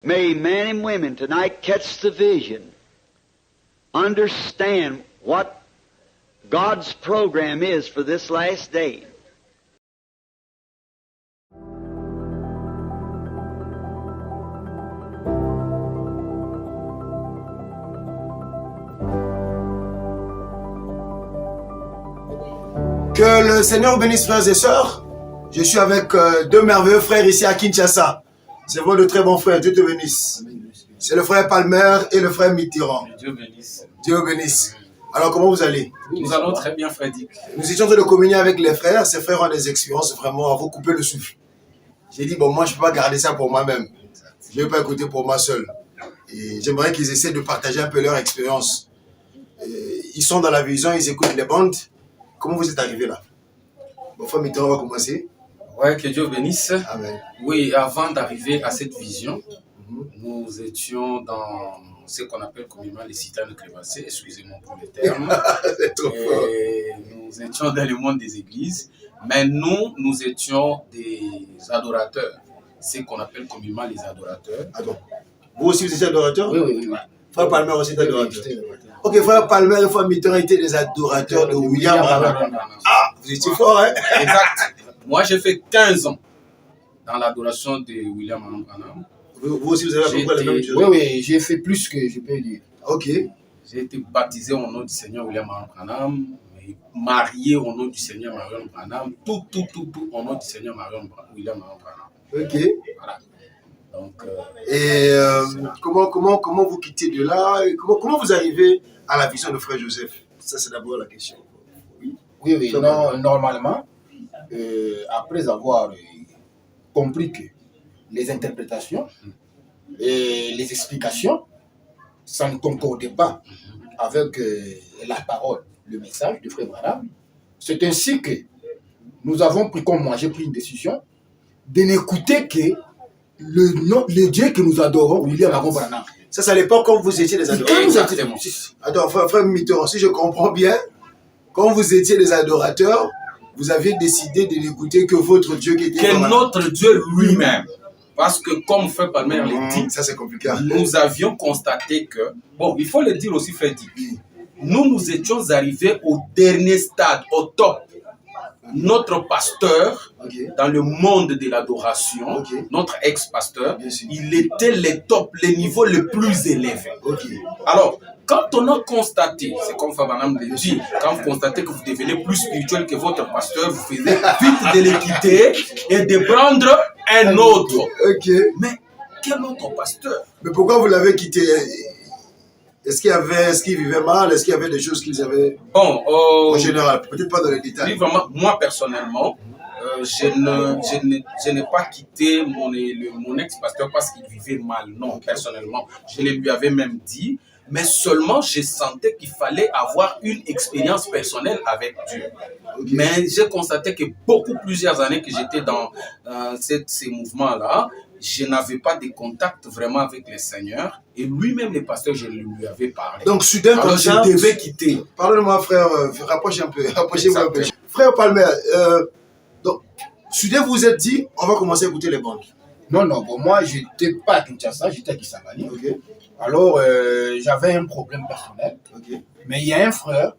May men and women tonight catch the vision, understand what God's program is for this last day. Que le Seigneur bénisse, frères et sœurs. Je suis avec deux merveilleux frères ici à Kinshasa. C'est vos deux très bons frères. Dieu te bénisse. C'est le frère Palmer et le frère Mitterrand. Dieu bénisse. Dieu bénisse. Alors, comment vous allez? Nous allons très bien, frère Dick. Nous étions en train de communier avec les frères. Ces frères ont des expériences vraiment à vous couper le souffle. J'ai dit, bon, moi, je ne peux pas garder ça pour moi-même. Je ne vais pas écouter pour moi seul. Et j'aimerais qu'ils essaient de partager un peu leur expérience. Ils sont dans la vision, ils écoutent les bandes. Comment vous êtes arrivé là? Bon, frère Mitterrand, on va commencer. Ouais, que Dieu bénisse. Amen. Oui, avant d'arriver à cette vision, nous étions dans ce qu'on appelle communément les citernes crévassées, excusez-moi pour le terme. C'est trop fort. Et nous étions dans le monde des églises, mais nous étions des adorateurs, ce qu'on appelle communément les adorateurs. Attends. Vous aussi, vous étiez adorateur? Oui. Frère Palmer aussi est adorateur. Ok, frère Palmer et frère Mitterrand étaient des adorateurs de William Branham. Ah, vous étiez fort, hein? Exact. Moi, j'ai fait 15 ans dans l'adoration de William Branham. Vous aussi, vous avez à peu près la même chose? Oui, j'ai fait plus que je peux dire. Ok. J'ai été baptisé au nom du Seigneur William Branham, marié au nom du Seigneur Marion Branham, tout au nom du Seigneur William Branham. Ok. Voilà. Donc, Et comment vous quittez de là? Comment vous arrivez à la vision de frère Joseph? Ça, c'est d'abord la question. Oui, non, normalement, après avoir compris que les interprétations et les explications, ça ne concordait pas avec la parole, le message de frère Branham, c'est ainsi que nous avons pris, comme moi, j'ai pris une décision de n'écouter que le Dieu que nous adorons, William Branham. Ça, c'est à l'époque quand vous étiez des adorateurs. exactement. Attends, frère Mitterrand, si je comprends bien, quand vous étiez des adorateurs, vous aviez décidé de n'écouter que votre Dieu qui était... Que notre Dieu lui-même. Parce que comme frère Palmer l'a dit, ça c'est compliqué. Nous avions constaté que, bon, il faut le dire aussi, frère Dick, nous étions arrivés au dernier stade, au top. Notre pasteur, dans le monde de l'adoration, notre ex-pasteur, il était le top, le niveau le plus élevé. Alors, quand on a constaté, c'est comme Fabanam le dit, quand vous constatez que vous devenez plus spirituel que votre pasteur, vous faites vite de le quitter et de prendre un autre. Mais quel autre pasteur? Mais pourquoi vous l'avez quitté? Est-ce qu'il vivait mal? Est-ce qu'il y avait des choses qu'ils avaient... Bon, en général, peut-être pas dans les détails. Oui, vraiment, moi personnellement, je n'ai pas quitté mon ex-pasteur parce qu'il vivait mal. Non, personnellement. Je le lui avais même dit. Mais seulement, je sentais qu'il fallait avoir une expérience personnelle avec Dieu. Mais j'ai constaté que plusieurs années que j'étais dans ces mouvements-là, je n'avais pas de contact vraiment avec le Seigneur. Et lui-même, le pasteur, je lui avais parlé. Donc, soudain, alors, comme ça, je devais quitter. Pardonnez-moi, frère, rapprochez un peu, rapprochez-vous un peu. Frère Palmer, donc, soudain, vous vous êtes dit, on va commencer à écouter les bandes. Non, bon, moi, je n'étais pas à Kinshasa, j'étais à Kisangani. Alors, j'avais un problème personnel. Mais il y a un frère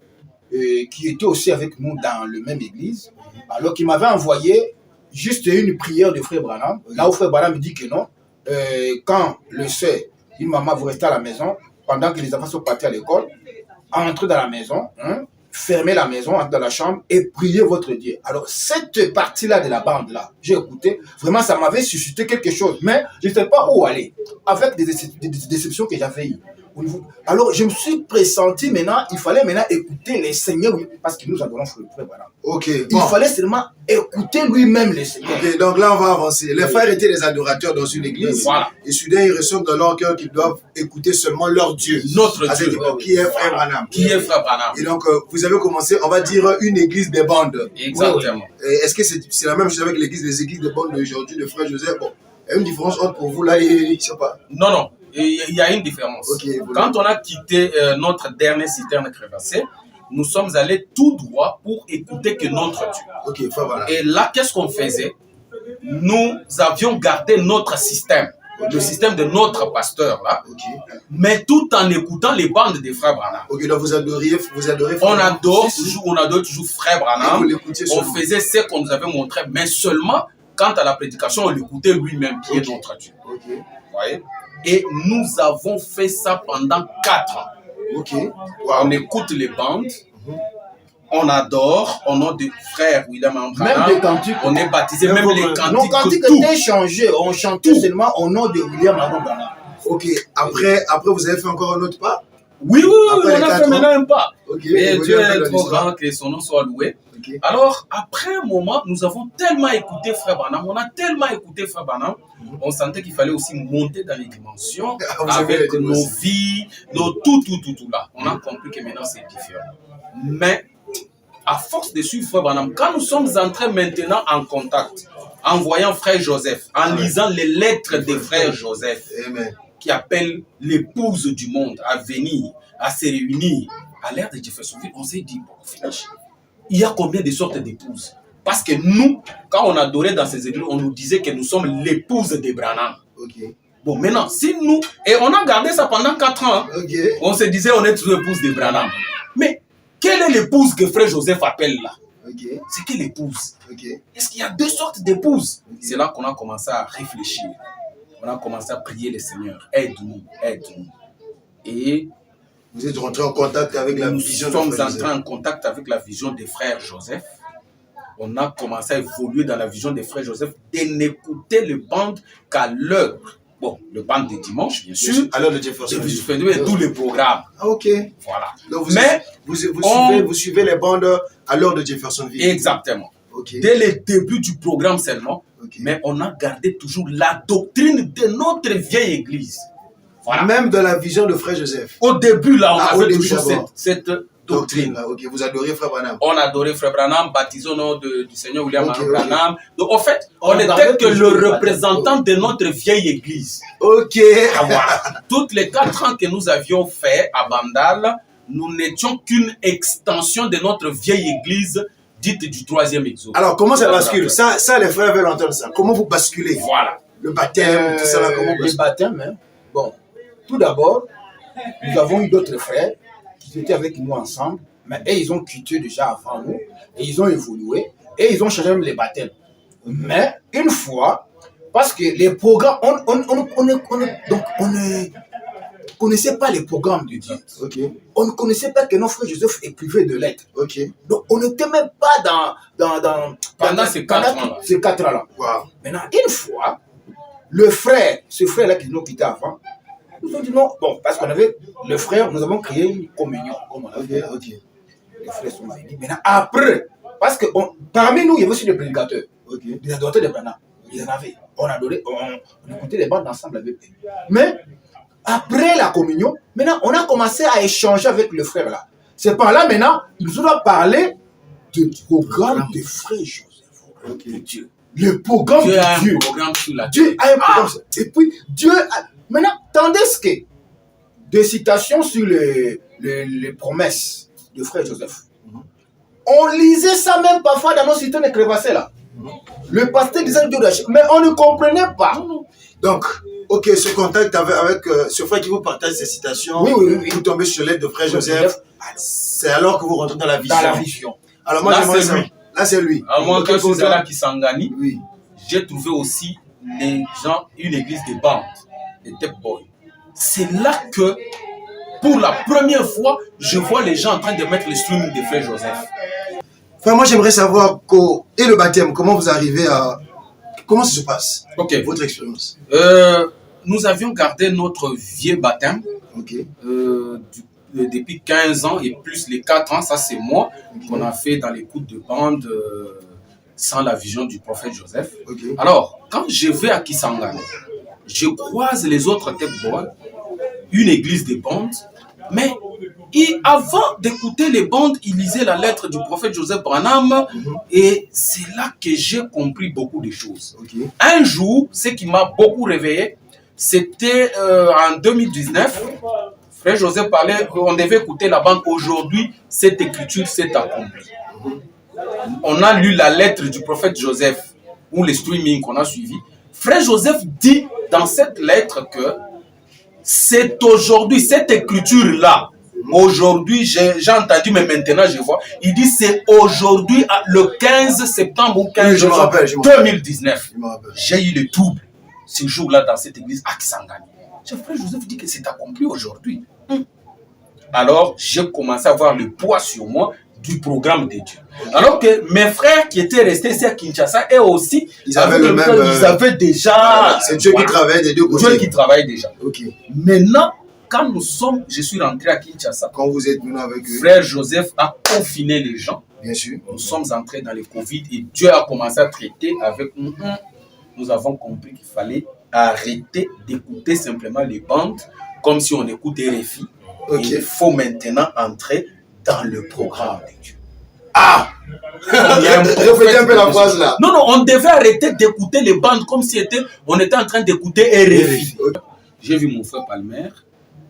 qui était aussi avec nous dans la même église, alors qu'il m'avait envoyé juste une prière de frère Branham. Là où frère Branham me dit que non, quand le soeur, une maman, vous restez à la maison, pendant que les enfants sont partis à l'école, entrez dans la maison, fermez la maison, entrez dans la chambre et priez votre Dieu. Alors, cette partie-là de la bande-là, j'ai écouté, vraiment, ça m'avait suscité quelque chose, mais je ne sais pas où aller, avec des déceptions que j'avais eues. Alors, je me suis pressenti maintenant, il fallait maintenant écouter les seigneurs, parce que nous adorons frère Branham. Il fallait seulement écouter lui-même les seigneurs. Donc là, on va avancer. Les frères étaient des adorateurs dans une église. Et soudain, ils ressentent dans leur cœur qu'ils doivent écouter seulement leur Dieu. Notre Dieu. Qui est frère Branham. Et donc, vous avez commencé, on va dire, une église des bandes. Exactement. Est-ce que c'est la même chose avec les églises de bandes d'aujourd'hui, de frère Joseph? Bon, il y a une différence entre pour vous là et je sais pas. Non. Il y a une différence. Quand on a quitté notre dernier citerne crévassée, nous sommes allés tout droit pour écouter que notre Dieu. Et là, qu'est-ce qu'on faisait? Nous avions gardé notre système. le système de notre pasteur là, Ok. mais tout en écoutant les bandes des frères Branham. Ok, donc vous adorez On adore toujours frère Branham. On On faisait ce qu'on nous avait montré, mais seulement quant à la prédication, on l'écoutait lui-même, qui est notre Dieu. Ok. Vous voyez? Et nous avons fait ça pendant 4 ans. Ok. On écoute les bandes, on adore, au nom du frère William Même Branham, des cantiques. on est baptisé, même les Nos cantiques, cantiques tout. étaient changés. On chantait seulement au nom de William Branham. Ok. Après, vous avez fait encore un autre pas? Oui, Après on les a 4 fait maintenant un pas. Ok. Et Vous Dieu voulez un peu est dans trop l'histoire? grand, que son nom soit loué. Ok. Alors, après un moment, nous avons tellement écouté Frère Branham, on a tellement écouté Frère Branham, on sentait qu'il fallait aussi monter dans les dimensions Vous avez avec les nos dimensions. vies, tout là. On a compris que maintenant c'est différent. Mais, à force de suivre Frère Branham, quand nous sommes entrés maintenant en contact, en voyant Frère Joseph, en lisant les lettres des Frères Joseph, Amen. qui appellent l'épouse du monde à venir, à se réunir, à l'ère de Jeffersonville, on s'est dit, bon, finish. Il y a combien de sortes d'épouses? Parce que nous, quand on adorait dans ces églises, on nous disait que nous sommes l'épouse de Branham. Ok. Bon, maintenant, si nous... Et on a gardé ça pendant 4 ans. Ok. On se disait, on est toujours épouse de Branham. Mais, quelle est l'épouse que Frère Joseph appelle là? Ok. C'est quelle épouse? Ok. Est-ce qu'il y a 2 sortes d'épouses? C'est là qu'on a commencé à réfléchir. On a commencé à prier le Seigneur. Aide-nous, aide-nous. Et Vous êtes rentré en contact avec la nous vision de sommes Frère entrés en contact avec la vision des frères Joseph. On a commencé à évoluer dans la vision des frères Joseph, de n'écouter le band qu'à l'heure. Bon, le band de dimanche, bien sûr. À l'heure de Jefferson. Et tous les programmes. Ah, ok. Voilà. Donc Mais vous suivez les bandes à l'heure de Jeffersonville. Exactement. Ok. Dès le début du programme seulement, Ok. mais on a gardé toujours la doctrine de notre vieille église. Voilà. Même dans la vision de Frère Joseph. Au début, là, on au avait début toujours d'abord. cette doctrine. Ah, ok, vous adorez Frère Branham. On adorait Frère Branham, baptisé au nom du Seigneur William Ok, Branham. Donc, en fait, on On était gardait que toujours le le représentant de notre vieille église. Ok. Ah, voilà. Toutes les 4 ans que nous avions fait à Bandal, nous n'étions qu'une extension de notre vieille église dite du 3e exode. Alors, comment ça bascule? Ça, les frères veulent entendre ça. Comment vous basculez? Voilà. Le baptême, tout ça là, comment vous Les basculez? baptêmes, hein. Bon, tout d'abord, nous avons eu d'autres frères qui étaient avec nous ensemble, mais eux, ils ont quitté déjà avant nous, et ils ont évolué, et ils ont changé même les baptêmes. Mais une fois, parce que les programmes, on ne connaissait pas les programmes de Dieu. Ok. On ne connaissait pas que nos frères Joseph écrivaient de lettres. Ok. Donc, on n'était même pas Pendant ces 4 ans-là. Ces 4 ans-là. Wow. Maintenant, une fois, ce frère-là qui nous quittait avant, nous ont dit non. Bon, parce qu'on avait le frère, nous avons créé une communion, comme on a fait. Ok. Les frères sont venus. Maintenant, après, parce que parmi nous, il y avait aussi des prédicateurs, Ok. des adorateurs de Branham. Il y en avait. On adorait, on écoutait les bandes ensemble avec eux. Mais, après la communion, maintenant, on a commencé à échanger avec le frère là. C'est par là, maintenant, il nous a parlé du programme des frères Joseph. Ok. De Dieu. Le programme Dieu a de Dieu. un programme sur la Dieu a un programme. Et puis, Dieu a... Maintenant, tandis que des citations sur les promesses de frère Joseph, on lisait ça même parfois dans nos cités de crevasses là. Le pasteur disait Dieu d'achat, mais on ne comprenait pas. Donc, ok, ce contact avec ce frère qui vous partage ces citations, Oui. vous tombez sur l'aide de Frère Joseph, c'est alors que vous rentrez dans la vision. Dans la vision. Alors moi, Là, j'aimerais c'est savoir. lui. Là, c'est lui. Alors moi, Ok, quand je suis content. allé à Kisangani, Oui. j'ai trouvé aussi les gens, une église de bandes, des tape boys. C'est là que, pour la première fois, je vois les gens en train de mettre le streaming de Frère Joseph. Enfin, moi, j'aimerais savoir et le baptême, comment vous arrivez à... Comment ça se passe? Ok. Votre expérience. Nous avions gardé notre vieux baptême Ok. depuis 15 ans et plus les 4 ans, ça c'est moi, qu'on a fait dans l'écoute de bande sans la vision du prophète Joseph. Ok. Alors, quand je vais à Kisangani, je croise les autres tape boys, une église de bandes, mais avant d'écouter les bandes, il lisait la lettre du prophète Joseph Branham et c'est là que j'ai compris beaucoup de choses. Ok. Un jour, ce qui m'a beaucoup réveillé, c'était en 2019, Frère Joseph parlait, on devait écouter la bande. Aujourd'hui, cette écriture s'est accomplie. On a lu la lettre du prophète Joseph ou le streaming qu'on a suivi. Frère Joseph dit dans cette lettre que c'est aujourd'hui, cette écriture-là, aujourd'hui, j'ai entendu, mais maintenant je vois, il dit c'est aujourd'hui, le 15 septembre ou 15 juin 2019. J'ai eu le trouble ce jour-là dans cette église à Kisangani. Frère Joseph dit que c'est accompli aujourd'hui. Alors, j'ai commencé à avoir le poids sur moi du programme de Dieu. Alors que mes frères qui étaient restés ici à Kinshasa, eux aussi, ils avaient le même. Ils avaient déjà. C'est Dieu qui travaille des deux côtés. Dieu qui travaille déjà. Ok. Maintenant, quand je suis rentré à Kinshasa. Quand vous êtes venu avec eux. Frère Joseph a confiné les gens. Bien sûr. Nous sommes entrés dans le Covid et Dieu a commencé à traiter avec nous. Nous avons compris qu'il fallait arrêter d'écouter simplement les bandes comme si on écoutait RFI. Okay. Il faut maintenant entrer dans le programme de Dieu. Ah! Répétez un peu la phrase là. Non, on devait arrêter d'écouter les bandes comme si on était en train d'écouter RFI. Okay. J'ai vu mon frère Palmer.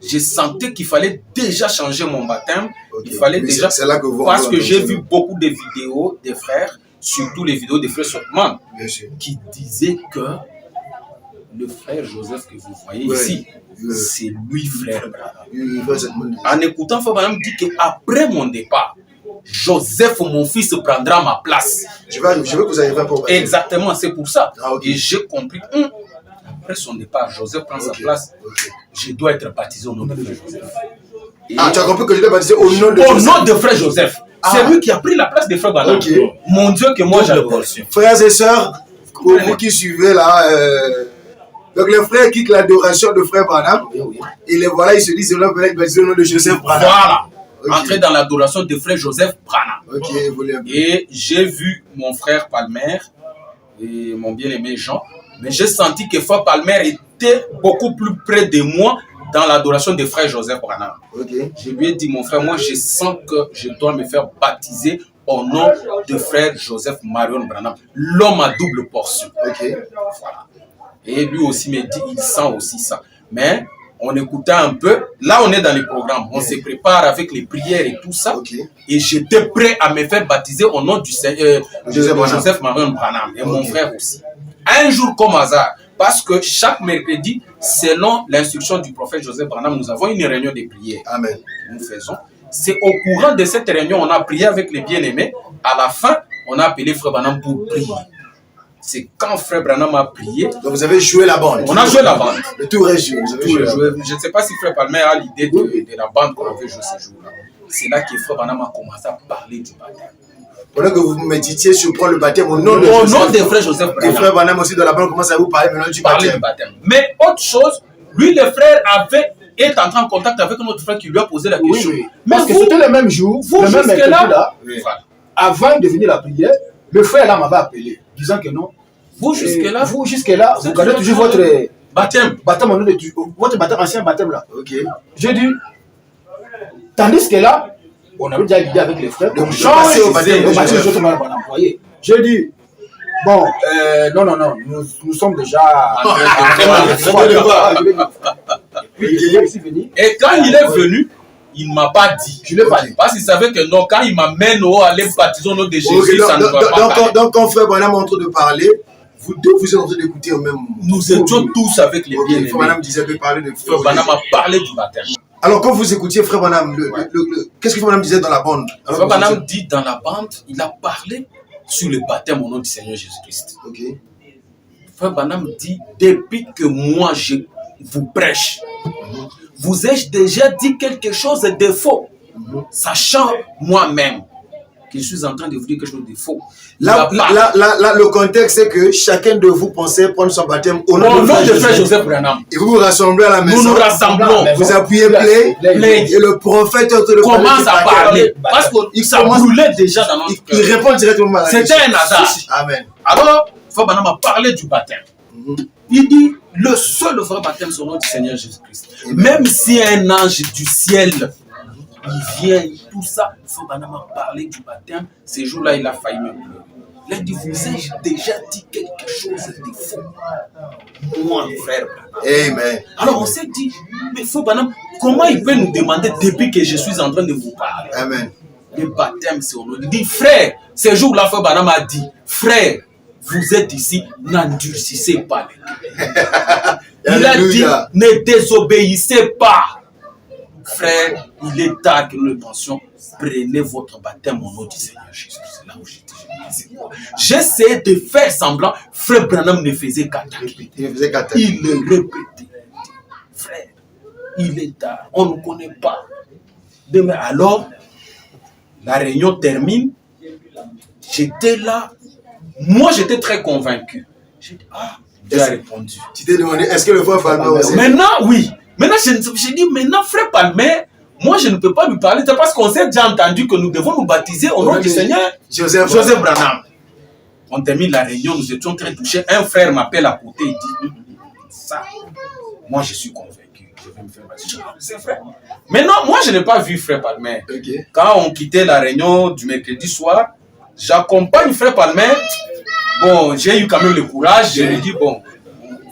Je sentais qu'il fallait déjà changer mon baptême. Okay. Il fallait déjà. Là que vous parce que j'ai vu beaucoup de vidéos des frères, surtout les vidéos des frères Sotman, qui disaient que le frère Joseph que vous voyez ici, c'est lui, frère Branham. En écoutant, frère Branham dit qu'après mon départ, Joseph, mon fils, prendra ma place. Je veux que vous arriviez pour baptême. Exactement, c'est pour ça. Et j'ai compris, après son départ, Joseph prend sa place. Je dois être baptisé au nom de frère Joseph. Et tu as compris que je dois baptiser au nom de Joseph. Au nom de frère Joseph. C'est lui qui a pris la place de frère Branham. Mon Dieu, que moi j'adore. Frères et sœurs, pour vous qui suivez là, donc les frères quittent l'adoration de frère Branham. Et les voilà, ils se disent, on va être baptisé au nom de Joseph Branham. Voilà. Entrer dans l'adoration de frère Joseph Branham. Et j'ai vu mon frère Palmer et mon bien-aimé Jean, mais j'ai senti que frère Palmer était beaucoup plus près de moi dans l'adoration de frère Joseph Branham. Je lui ai dit, mon frère, moi je sens que je dois me faire baptiser au nom de frère Joseph Marion Branham, l'homme à double portion. Voilà. Et lui aussi me dit, il sent aussi ça. Mais on écoutait un peu. Là, on est dans les programmes. On se prépare avec les prières et tout ça. Et j'étais prêt à me faire baptiser au nom du Joseph Marion Branham. Et mon frère aussi. Un jour comme hasard. Parce que chaque mercredi, selon l'instruction du prophète Joseph Branham, nous avons une réunion de prière. Amen. Que nous faisons. C'est au courant de cette réunion, on a prié avec les bien-aimés. À la fin, on a appelé frère Branham pour prier. C'est quand frère Branham a prié. Donc vous avez joué la bande. On a joué la bande. Le tour est joué. Je ne sais pas si frère Palmer a l'idée de la bande qu'on avait joué ce jour-là. C'est là que frère Branham a commencé à parler du baptême. Pendant que vous méditiez sur prendre le baptême au nom de frère Joseph Branham. Et frère Branham aussi dans la bande commence à vous parler maintenant du baptême. Mais autre chose, lui le frère est entré en contact avec notre frère qui lui a posé la question. Oui. Parce que c'était le même jour, le même mercredi là. Avant de venir la prière, le frère là m'avait appelé, disant que non. Vous jusque-là, vous gardez toujours votre baptême au nom de Dieu, votre baptême, ancien baptême là. J'ai dit, tandis que là, on avait déjà l'idée avec les frères, on change au baptême de j'ai dit, bon, non, nous sommes déjà. Et quand il est venu, il ne m'a pas dit. Je ne l'ai pas dit. Parce qu'il savait que non, quand il m'amène à aller baptiser au nom de Jésus, ça ne va pas. Donc, quand frère Branham est en train de parler, vous deux, vous êtes en train d'écouter au même moment. Nous étions tous avec les bien-aimés. Frère Branham disait de parler de frère Branham a parlé du baptême. Alors, quand vous écoutiez frère Branham, qu'est-ce que frère Branham disait dans la bande? Frère Branham dit dans la bande, il a parlé sur le baptême au nom du Seigneur Jésus-Christ. Frère Branham dit, depuis que moi je vous prêche, vous ai-je déjà dit quelque chose de faux, sachant moi-même que je suis en train de vous dire quelque chose de faux. Là, le contexte, c'est que chacun de vous pensait prendre son baptême au nom de frère Joseph Branham. Et vous vous rassemblez à la maison. Nous nous rassemblons. Vous appuyez play. Et le prophète commence à parler. Parce que ça brûlait déjà dans notre cœur. Il répond directement à la question. C'était un hasard. Amen. Alors, frère Branham a parlé du baptême. Il dit, le seul vrai baptême, c'est au nom du Seigneur Jésus-Christ. Même si un ange du ciel, il vient, tout ça, frère Branham a parlé du baptême. Ces jours-là, il a failli me pleurer. Il a dit, vous ai-je déjà dit quelque chose de faux? Moi, frère Branham. Amen. Alors, on s'est dit, mais frère Branham, comment il peut nous demander depuis que je suis en train de vous parler? Amen. Le baptême, c'est au nom. Il dit, frère, ces jours-là, frère Branham a dit, frère, vous êtes ici, n'endurcissez pas les cœurs. Il a dit, Alléluia. ne désobéissez pas. Frère, il est tard que nous le pensions. Prenez votre baptême au nom du Seigneur Jésus. C'est là où j'étais. J'essayais de faire semblant. Frère Branham ne faisait qu'attaquer. Il faisait qu'attaquer. Il le répétait. Frère, il est tard. On ne connaît pas. Demain, alors, la réunion termine. J'étais là. Moi, j'étais très convaincu. J'ai dit, ah, Dieu a répondu. Tu t'es demandé, est-ce que le frère Palmer aussi? Maintenant, oui. Maintenant, j'ai dit, maintenant, frère Palmer, moi, je ne peux pas lui parler. C'est parce qu'on s'est déjà entendu que nous devons nous baptiser au nom du Seigneur Joseph Branham. On termine la réunion, nous étions très touchés. Un frère m'appelle à côté et dit, ça, moi, je suis convaincu. Je vais me faire baptiser. C'est frère. Maintenant, moi, je n'ai pas vu frère Palmer. Okay. Quand on quittait la réunion du mercredi soir, j'accompagne frère Palmer. Bon, j'ai eu quand même le courage. Je lui ai dit, bon,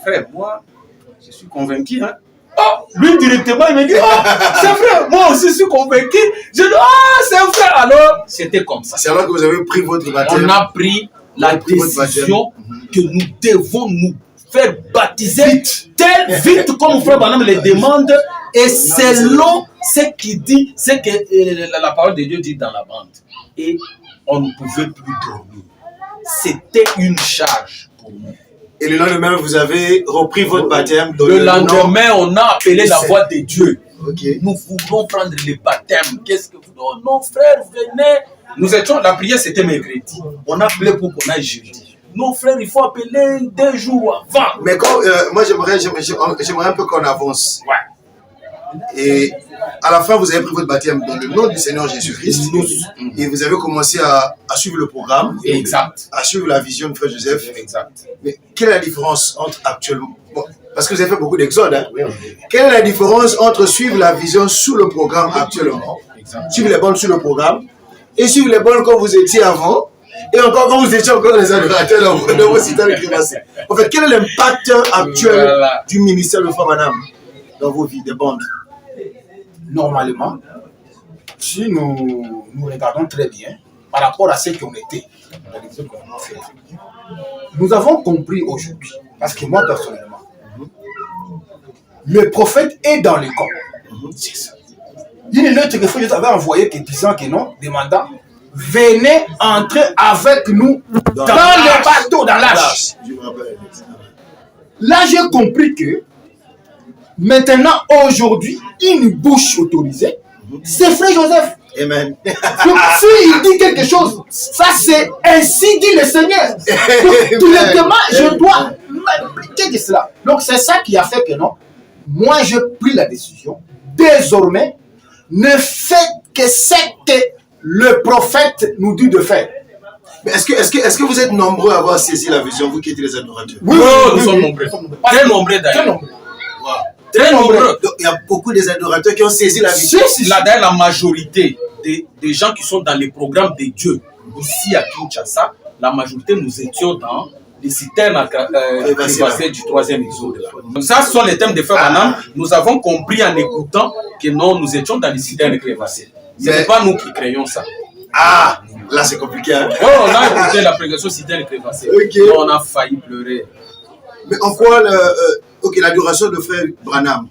frère, moi, je suis convaincu. Hein. Oh, lui directement, il me dit, oh, c'est vrai, moi aussi je suis convaincu. Je dis, ah, c'est vrai. Alors, c'était comme ça. C'est alors que vous avez pris votre baptême. On a pris la décision que nous devons nous faire baptiser vite comme frère Branham le demande et selon ce qu'il dit, ce que la parole de Dieu dit dans la bande. Et on ne pouvait plus dormir. C'était une charge pour nous. Et le lendemain, vous avez repris votre baptême. Le lendemain, on a appelé la voix de Dieu. Okay. Nous voulons prendre le baptême. Qu'est-ce que vous dites? Non, frère, venez. Nous étions, la prière c'était mercredi. On a appelé pour qu'on aille jeudi. Non, frère, il faut appeler 2 jours avant. Mais quand, moi, j'aimerais un peu qu'on avance. Ouais. Et à la fin, vous avez pris votre baptême dans le nom du Seigneur Jésus-Christ. Et vous avez commencé à suivre le programme. Exact. À suivre la vision de Frère Joseph. Exact. Mais quelle est la différence entre actuellement... Bon, parce que vous avez fait beaucoup d'exodes. Hein? Quelle est la différence entre suivre la vision sous le programme actuellement, suivre les bonnes sous le programme, et suivre les bonnes quand vous étiez avant, et encore quand vous étiez encore les adorateurs dans vos cités de Crémassé. En fait, quel est l'impact actuel du ministère de Frère Branham dans vos vies, des bandes? Normalement, si nous regardons très bien par rapport à ce qu'on était, nous avons compris aujourd'hui, parce que moi personnellement, le prophète est dans le camp. C'est ça. Il est l'autre que Frère avait envoyé qui disant que non, demandant, venez entrer avec nous dans le bateau, dans l'arche. Là, j'ai compris que maintenant, aujourd'hui, une bouche autorisée, c'est Frère Joseph. Amen. Donc, s'il dit quelque chose, ça c'est ainsi dit le Seigneur. Donc, directement, je dois m'impliquer de cela. Donc, c'est ça qui a fait que non, moi j'ai pris la décision, désormais, ne faites que ce que le prophète nous dit de faire. Mais est-ce que vous êtes nombreux à avoir saisi la vision, vous qui êtes les adorateurs? Oui, nous sommes nombreux. Très nombreux d'ailleurs. Très nombreux. Donc, il y a beaucoup des adorateurs qui ont saisi la vision. D'ailleurs, la majorité des gens qui sont dans les programmes de Dieu, ici à Kinshasa, la majorité, nous étions dans les citernes crévassées du 3e exode. Donc ça, ce sont les thèmes de Frère Branham. Nous avons compris en écoutant que non, nous étions dans les citernes crévassées. Ce n'est pas nous qui créons ça. Ah, là c'est compliqué. Hein? Oh, on a écouté la prédication citernes crévassées. Okay. On a failli pleurer. Mais en quoi l'adoration de Frère Branham?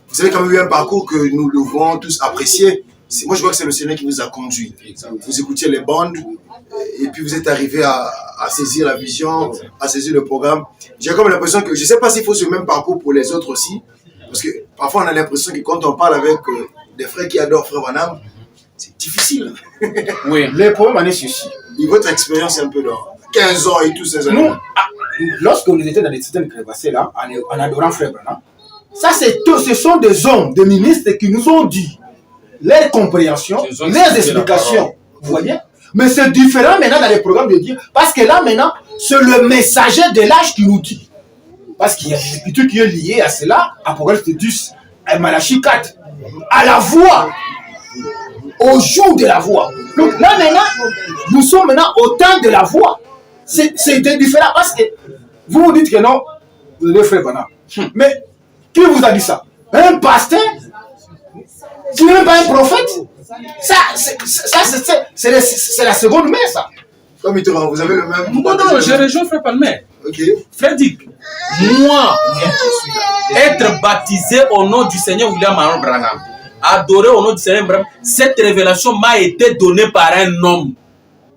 Vous avez quand même eu un parcours que nous devons tous apprécier. Moi, je vois que c'est le Seigneur qui vous a conduit. Vous écoutiez les bandes et puis vous êtes arrivé à saisir la vision, à saisir le programme. J'ai comme l'impression que, je ne sais pas s'il faut ce même parcours pour les autres aussi, parce que parfois on a l'impression que quand on parle avec des frères qui adorent Frère Branham, c'est difficile. Oui, le problème en est ceci. Et votre expérience est un peu dans 15 ans et tout ces années. Lorsque nous étions dans les systèmes crévassés là, en adorant Frère Branham, ça ce sont des hommes, des ministres qui nous ont dit leur compréhension, leurs explications. Vous voyez? Mais c'est différent maintenant dans les programmes de Dieu, parce que là maintenant, c'est le messager de l'âge qui nous dit. Parce qu'il y a une écriture qui est liée à cela, Apocalypse 10, à Malachie 4, à la voix, au jour de la voix. Donc là maintenant, nous sommes maintenant au temps de la voix. C'est différent parce que vous dites que non, vous devez faire Branham. Mais qui vous a dit ça? Un pasteur? Qui n'est même pas un prophète? Ça, c'est la seconde main, ça. Comme Mitterrand, vous avez le même... Non, je rejoins Frère Palmer. Ok. Frère dit, moi, être baptisé au nom du Seigneur William Aaron Branham, adorer au nom du Seigneur Branham, cette révélation m'a été donnée par un homme.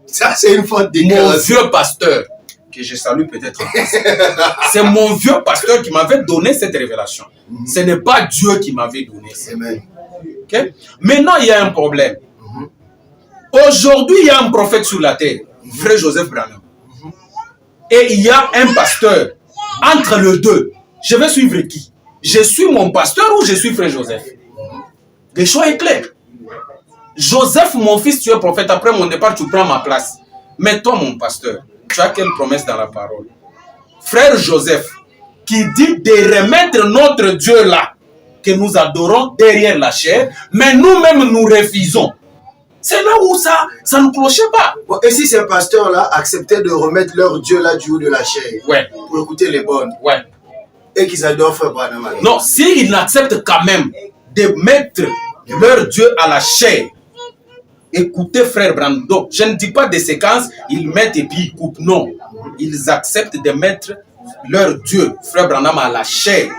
Ça, c'est une faute de Mon vieux pasteur, que je salue peut-être. C'est mon vieux pasteur qui m'avait donné cette révélation. Ce n'est pas Dieu qui m'avait donné ça. Amen. Okay? Maintenant, il y a un problème. Aujourd'hui, il y a un prophète sur la terre, Frère Joseph Branham. Et il y a un pasteur. Entre les deux, je vais suivre qui? Je suis mon pasteur ou je suis Frère Joseph? Le choix est clair. Joseph, mon fils, tu es prophète. Après mon départ, tu prends ma place. Mais toi, mon pasteur, tu as quelle promesse dans la parole? Frère Joseph, qui dit de remettre notre Dieu là, que nous adorons derrière la chair, mais nous-mêmes nous refusons. C'est là où ça ne clochait pas. Bon, et si ces pasteurs-là acceptaient de remettre leur Dieu là du haut de la chair, Ouais. pour écouter les bonnes, Ouais. et qu'ils adorent Frère Branham alors? Non, s'ils n'acceptent quand même de mettre leur Dieu à la chair, écoutez Frère Branham. Donc, je ne dis pas des séquences, ils mettent et puis ils coupent. Non, ils acceptent de mettre leur Dieu, Frère Branham, à la chair.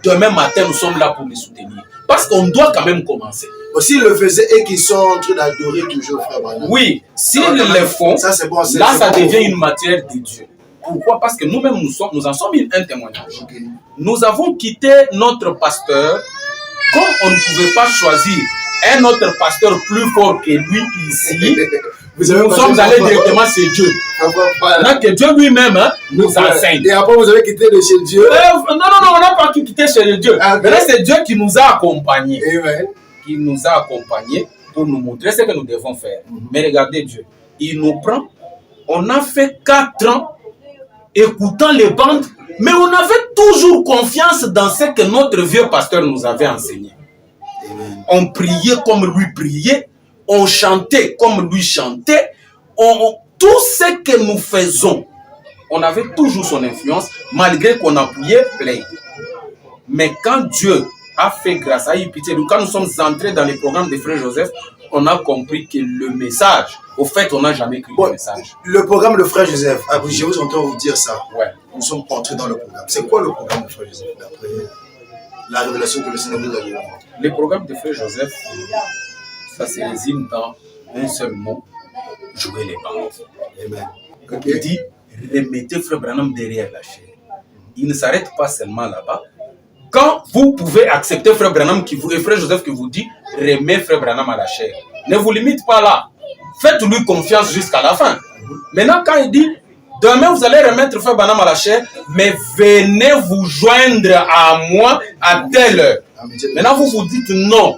Demain matin, nous sommes là pour les soutenir. Parce qu'on doit quand même commencer. S'ils le faisaient et qu'ils sont en train d'adorer toujours Frère Branham. Oui, s'ils le font, ça, c'est bon, là, ça devient une matière de Dieu. Pourquoi? Parce que nous-mêmes, nous en sommes un témoignage. Okay. Nous avons quitté notre pasteur, comme on ne pouvait pas choisir un autre pasteur plus fort que lui ici. Nous sommes allés directement chez Dieu. Maintenant que Dieu lui-même nous enseigne. Et après, vous avez quitté de chez Dieu. Non, on n'a pas quitté chez Dieu. Okay. Maintenant, c'est Dieu qui nous a accompagnés. Amen. Qui nous a accompagnés pour nous montrer ce que nous devons faire. Mais regardez Dieu. Il nous prend. On a fait 4 ans écoutant les bandes, mais on avait toujours confiance dans ce que notre vieux pasteur nous avait enseigné. Amen. On priait comme lui priait. On chantait comme lui chantait. Tout ce que nous faisons, on avait toujours son influence, malgré qu'on appuyait plein. Mais quand Dieu a fait grâce à pitié, quand nous sommes entrés dans les programmes de Frère Joseph, on a compris que le message, au fait, on n'a jamais écrit le message. Le programme de Frère Joseph, je vous entends vous dire ça. Ouais. Nous sommes entrés dans le programme. C'est quoi le programme de Frère Joseph d'après la révélation que le Seigneur nous a donnée? Le programme de Frère Joseph, ça se résume dans un seul mot: jouer les bandes. Amen. Il dit, remettez Frère Branham derrière la chair. Il ne s'arrête pas seulement là-bas. Quand vous pouvez accepter Frère Branham et Frère Joseph qui vous dit, remets Frère Branham à la chair. Ne vous limite pas là. Faites-lui confiance jusqu'à la fin. Maintenant, quand il dit, demain vous allez remettre Frère Branham à la chair, mais venez vous joindre à moi à telle heure. Maintenant, vous vous dites non.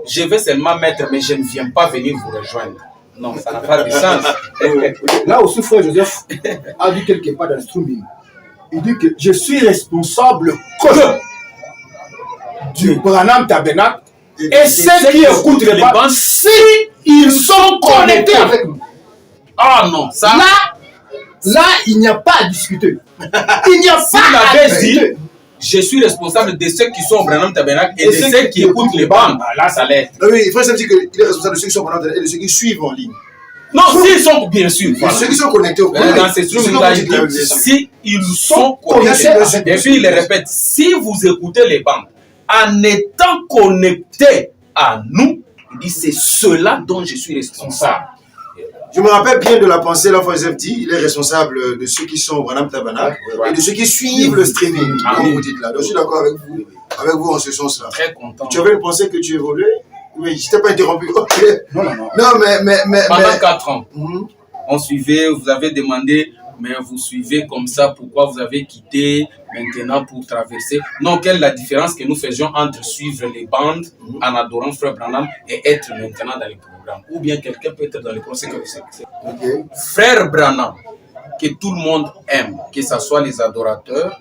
Je vais seulement mettre, mais je ne viens pas venir vous rejoindre. Non, ça n'a pas de sens. Là aussi, Frère Joseph a dit quelque part dans le streaming. Il dit que je suis responsable du Branham Tabernacle et ceux qui écoutent les bandes, si ils sont connectés avec nous. Ah non, ça. Là, il n'y a pas à discuter. Il n'y a pas à discuter. Je suis responsable de ceux qui sont au Branham Tabernacle et de ceux qui écoutent les bandes. Là, ça l'est. Oui, il faut dire qu'il est responsable de ceux qui sont au Branham Tabernacle et de ceux qui suivent en ligne. Non, s'ils sont bien sûr. Voilà. Ceux qui sont connectés au Branham. Dans ces trucs, si ils sont connectés. Et puis il le répète, si vous écoutez les bandes, en étant connectés à nous, il dit c'est cela dont je suis responsable. Je me rappelle bien de la pensée, là, Frère Joseph dit, il est responsable de ceux qui sont au Branham Tabernacle et de ceux qui suivent le streaming, comme vous dites là. Donc, je suis d'accord avec vous en ce sens-là. Très content. Tu avais une pensée que tu évoluais? Oui, je ne t'ai pas interrompu. Ok. Non. Non, mais pendant 4 ans, on suivait, vous avez demandé, mais vous suivez comme ça, pourquoi vous avez quitté maintenant pour traverser? Non, quelle est la différence que nous faisions entre suivre les bandes en adorant Frère Branham et être maintenant dans les programmes? Ou bien quelqu'un peut être dans les procès que okay. Frère Branham, que tout le monde aime, que ce soit les adorateurs,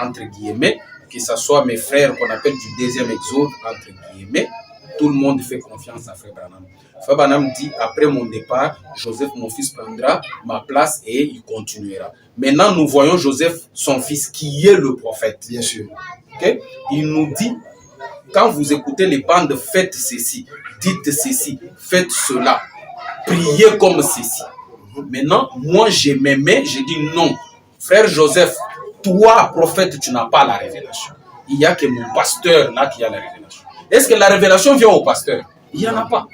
entre guillemets, que ce soit mes frères qu'on appelle du deuxième exode, entre guillemets, tout le monde fait confiance à Frère Branham. Frère Branham dit, après mon départ, Joseph, mon fils, prendra ma place et il continuera. Maintenant, nous voyons Joseph, son fils, qui est le prophète. Bien sûr. Okay? Il nous dit, quand vous écoutez les bandes, faites ceci, dites ceci, faites cela, priez comme ceci. Maintenant, moi, je m'aimais, j'ai dit non. Frère Joseph, toi, prophète, tu n'as pas la révélation. Il n'y a que mon pasteur là qui a la révélation. Est-ce que la révélation vient au pasteur? Il n'y en a pas.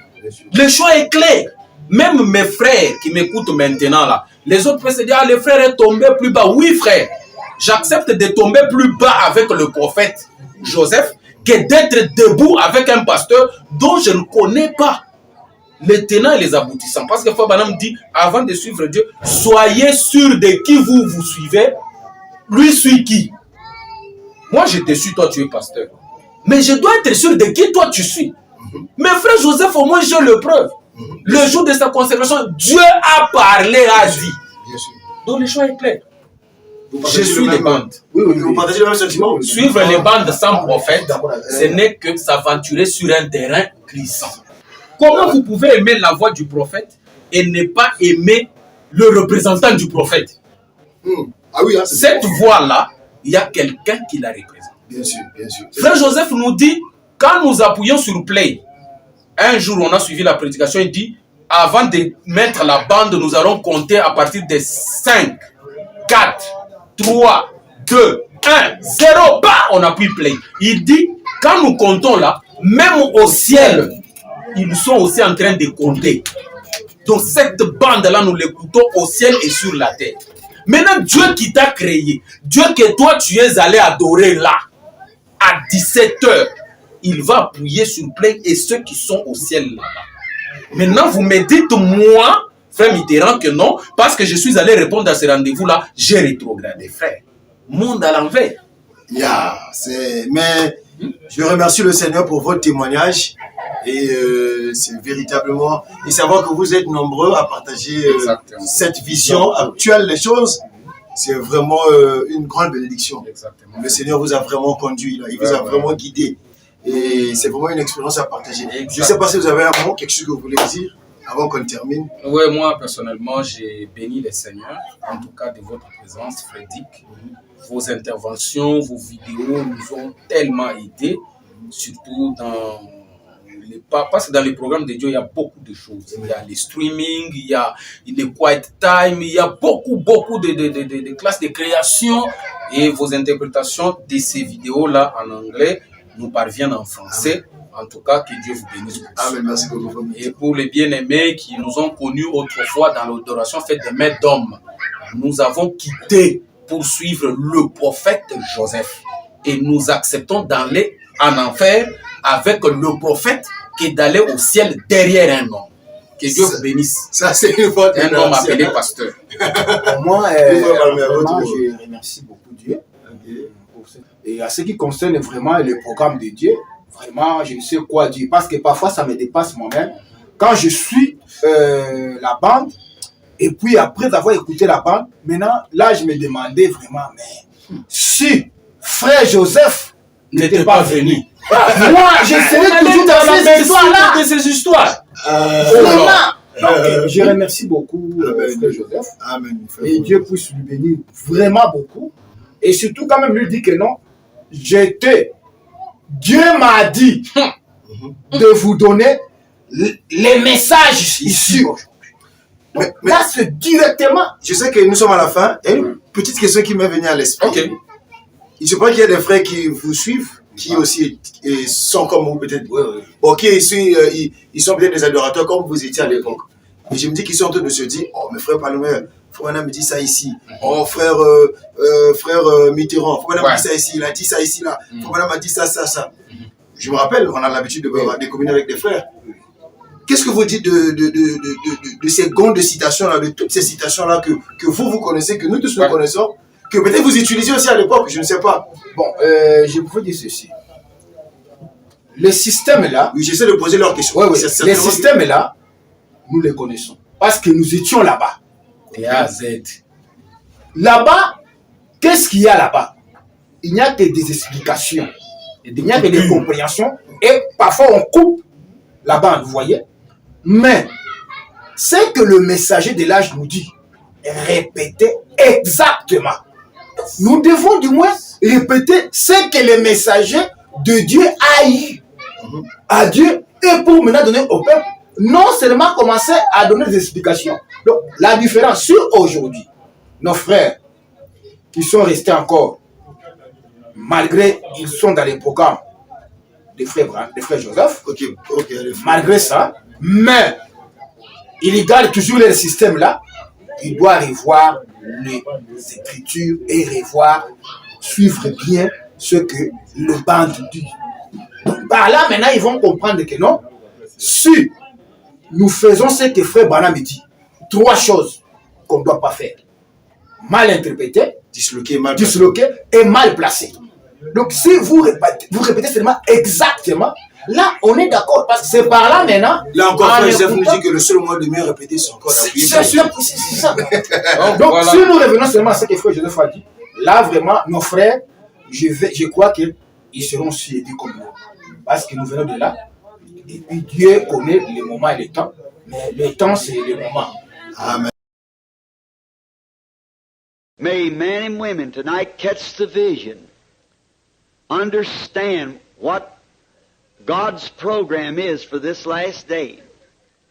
Le choix est clair. Même mes frères qui m'écoutent maintenant là, les autres peuvent se dire, ah, le frère est tombé plus bas. Oui, frère, j'accepte de tomber plus bas avec le prophète Joseph que d'être debout avec un pasteur dont je ne connais pas les tenants et les aboutissants. Parce que Fabanam dit, avant de suivre Dieu, soyez sûr de qui vous suivez. Lui suit qui? Moi, je te suis, toi, tu es pasteur. Mais je dois être sûr de qui toi tu suis. Mais frère Joseph, au moins, j'ai le preuve. Le jour de sa consécration, Dieu a parlé, a dit. Bien sûr. Donc, le choix est clair. Je suis les bandes. Oui, vous partagez le même sentiment. Suivre les bandes sans prophète, ce n'est que s'aventurer sur un terrain glissant. Comment vous pouvez aimer la voix du prophète et ne pas aimer le représentant du prophète? Ah oui, hein, cette voix-là, il y a quelqu'un qui la représente. Bien sûr, bien sûr. Frère Joseph nous dit, quand nous appuyons sur play, un jour on a suivi la prédication, il dit, avant de mettre la bande, nous allons compter à partir de 5, 4, 3, 2, 1, 0, bah, on appuie play. Il dit, quand nous comptons là, même au ciel, ils sont aussi en train de compter. Donc cette bande-là, nous l'écoutons au ciel et sur la terre. Maintenant, Dieu qui t'a créé, Dieu que toi tu es allé adorer là, à 17h, il va appuyer sur play et ceux qui sont au ciel là-bas. Maintenant, vous me dites, moi, frère Mitterrand, que non, parce que je suis allé répondre à ce rendez-vous-là, j'ai rétrogradé, frère. Monde à l'envers. Yeah, mais je remercie le Seigneur pour votre témoignage. Et c'est véritablement... Et savoir que vous êtes nombreux à partager cette vision actuelle des choses, c'est vraiment une grande bénédiction. Exactement. Le Seigneur vous a vraiment conduit, là. Il vous a vraiment guidé. Et c'est vraiment une expérience à partager. Exactement. Je ne sais pas si vous avez un mot, quelque chose que vous voulez dire avant qu'on termine. Oui, moi personnellement, j'ai béni le Seigneur, en tout cas de votre présence, Frédéric. Vos interventions, vos vidéos nous ont tellement aidés, surtout dans... Parce que dans les programmes de Dieu, il y a beaucoup de choses. Il y a les streaming, il y a les quiet time, il y a beaucoup de classes de création. Et vos interprétations de ces vidéos-là en anglais nous parviennent en français. En tout cas, que Dieu vous bénisse. Amen. Merci beaucoup. Et pour les bien-aimés qui nous ont connus autrefois dans l'adoration faite des mains d'hommes, nous avons quitté pour suivre le prophète Joseph. Et nous acceptons d'aller en enfer avec le prophète qui est d'aller au ciel derrière un homme. Que Dieu vous bénisse. Ça, c'est une fois un homme appelé pasteur. Moi, je remercie beaucoup Dieu. Et à ce qui concerne vraiment le programme de Dieu, vraiment, je ne sais quoi dire. Parce que parfois, ça me dépasse moi-même. Quand je suis la bande, et puis après avoir écouté la bande, maintenant, là, je me demandais vraiment, mais si frère Joseph n'était pas venu, moi, je serais toujours dans ces histoires-là. Donc, je remercie beaucoup frère Joseph. Amen. Et Dieu puisse lui bénir vraiment beaucoup. Et surtout, quand même, lui dit que non, Dieu m'a dit de vous donner les messages ici. Mais là, c'est directement. Je sais que nous sommes à la fin. Et une petite question qui m'est venue à l'esprit. Okay. Il se peut qu'il y a des frères qui vous suivent, qui aussi sont comme vous peut-être. Ok, ils sont peut-être des adorateurs comme vous étiez à l'époque. Et je me dis qu'ils sont en train de se dire, oh, mes frères Palmer, Frère me dit ça ici. Oh, frère Mitterrand, Frère me dit ça ici. Il a dit ça ici, là. Frère m'a dit ça. Je me rappelle, on a l'habitude de communier avec des frères. Qu'est-ce que vous dites de ces gonds de citations-là, de toutes ces citations-là que vous connaissez, que nous tous nous connaissons, que peut-être vous utilisez aussi à l'époque, je ne sais pas. Bon, je peux dire ceci. Les systèmes-là... Oui, j'essaie de poser leurs questions. Oui. Les systèmes-là, nous les connaissons. Parce que nous étions là-bas. Et A à Z. Là-bas, qu'est-ce qu'il y a là-bas? Il n'y a que des explications. Il n'y a que des compréhensions. Et parfois, on coupe la bande, vous voyez. Mais, c'est que le messager de l'âge nous dit, répétez exactement. Nous devons du moins répéter ce que le messager de Dieu a eu à Dieu et pour maintenant donner au peuple, non seulement commencer à donner des explications, Donc, la différence sur aujourd'hui, nos frères qui sont restés encore, malgré ils sont dans les programmes des frères Joseph, malgré ça, mais ils gardent toujours le système là, ils doivent revoir les écritures et revoir, suivre bien ce que le bande dit. Donc, par là, maintenant, ils vont comprendre que non, si nous faisons ce que frère Branham dit, 3 choses qu'on ne doit pas faire. Mal interprété, disloqué et mal placé. Donc, si vous répétez seulement exactement, là, on est d'accord, parce que c'est par là maintenant. Là encore, frère Joseph nous dit que le seul moyen de mieux répéter, c'est encore d'appuyer. C'est ça. Donc, voilà. Si nous revenons seulement à ce que frère Joseph a dit, là, vraiment, nos frères, je crois qu'ils seront si aidés comme nous. Parce que nous venons de là, et puis Dieu connaît les moments et les temps, mais le temps, c'est le moment. Amen. May men and women tonight catch the vision, understand what God's program is for this last day.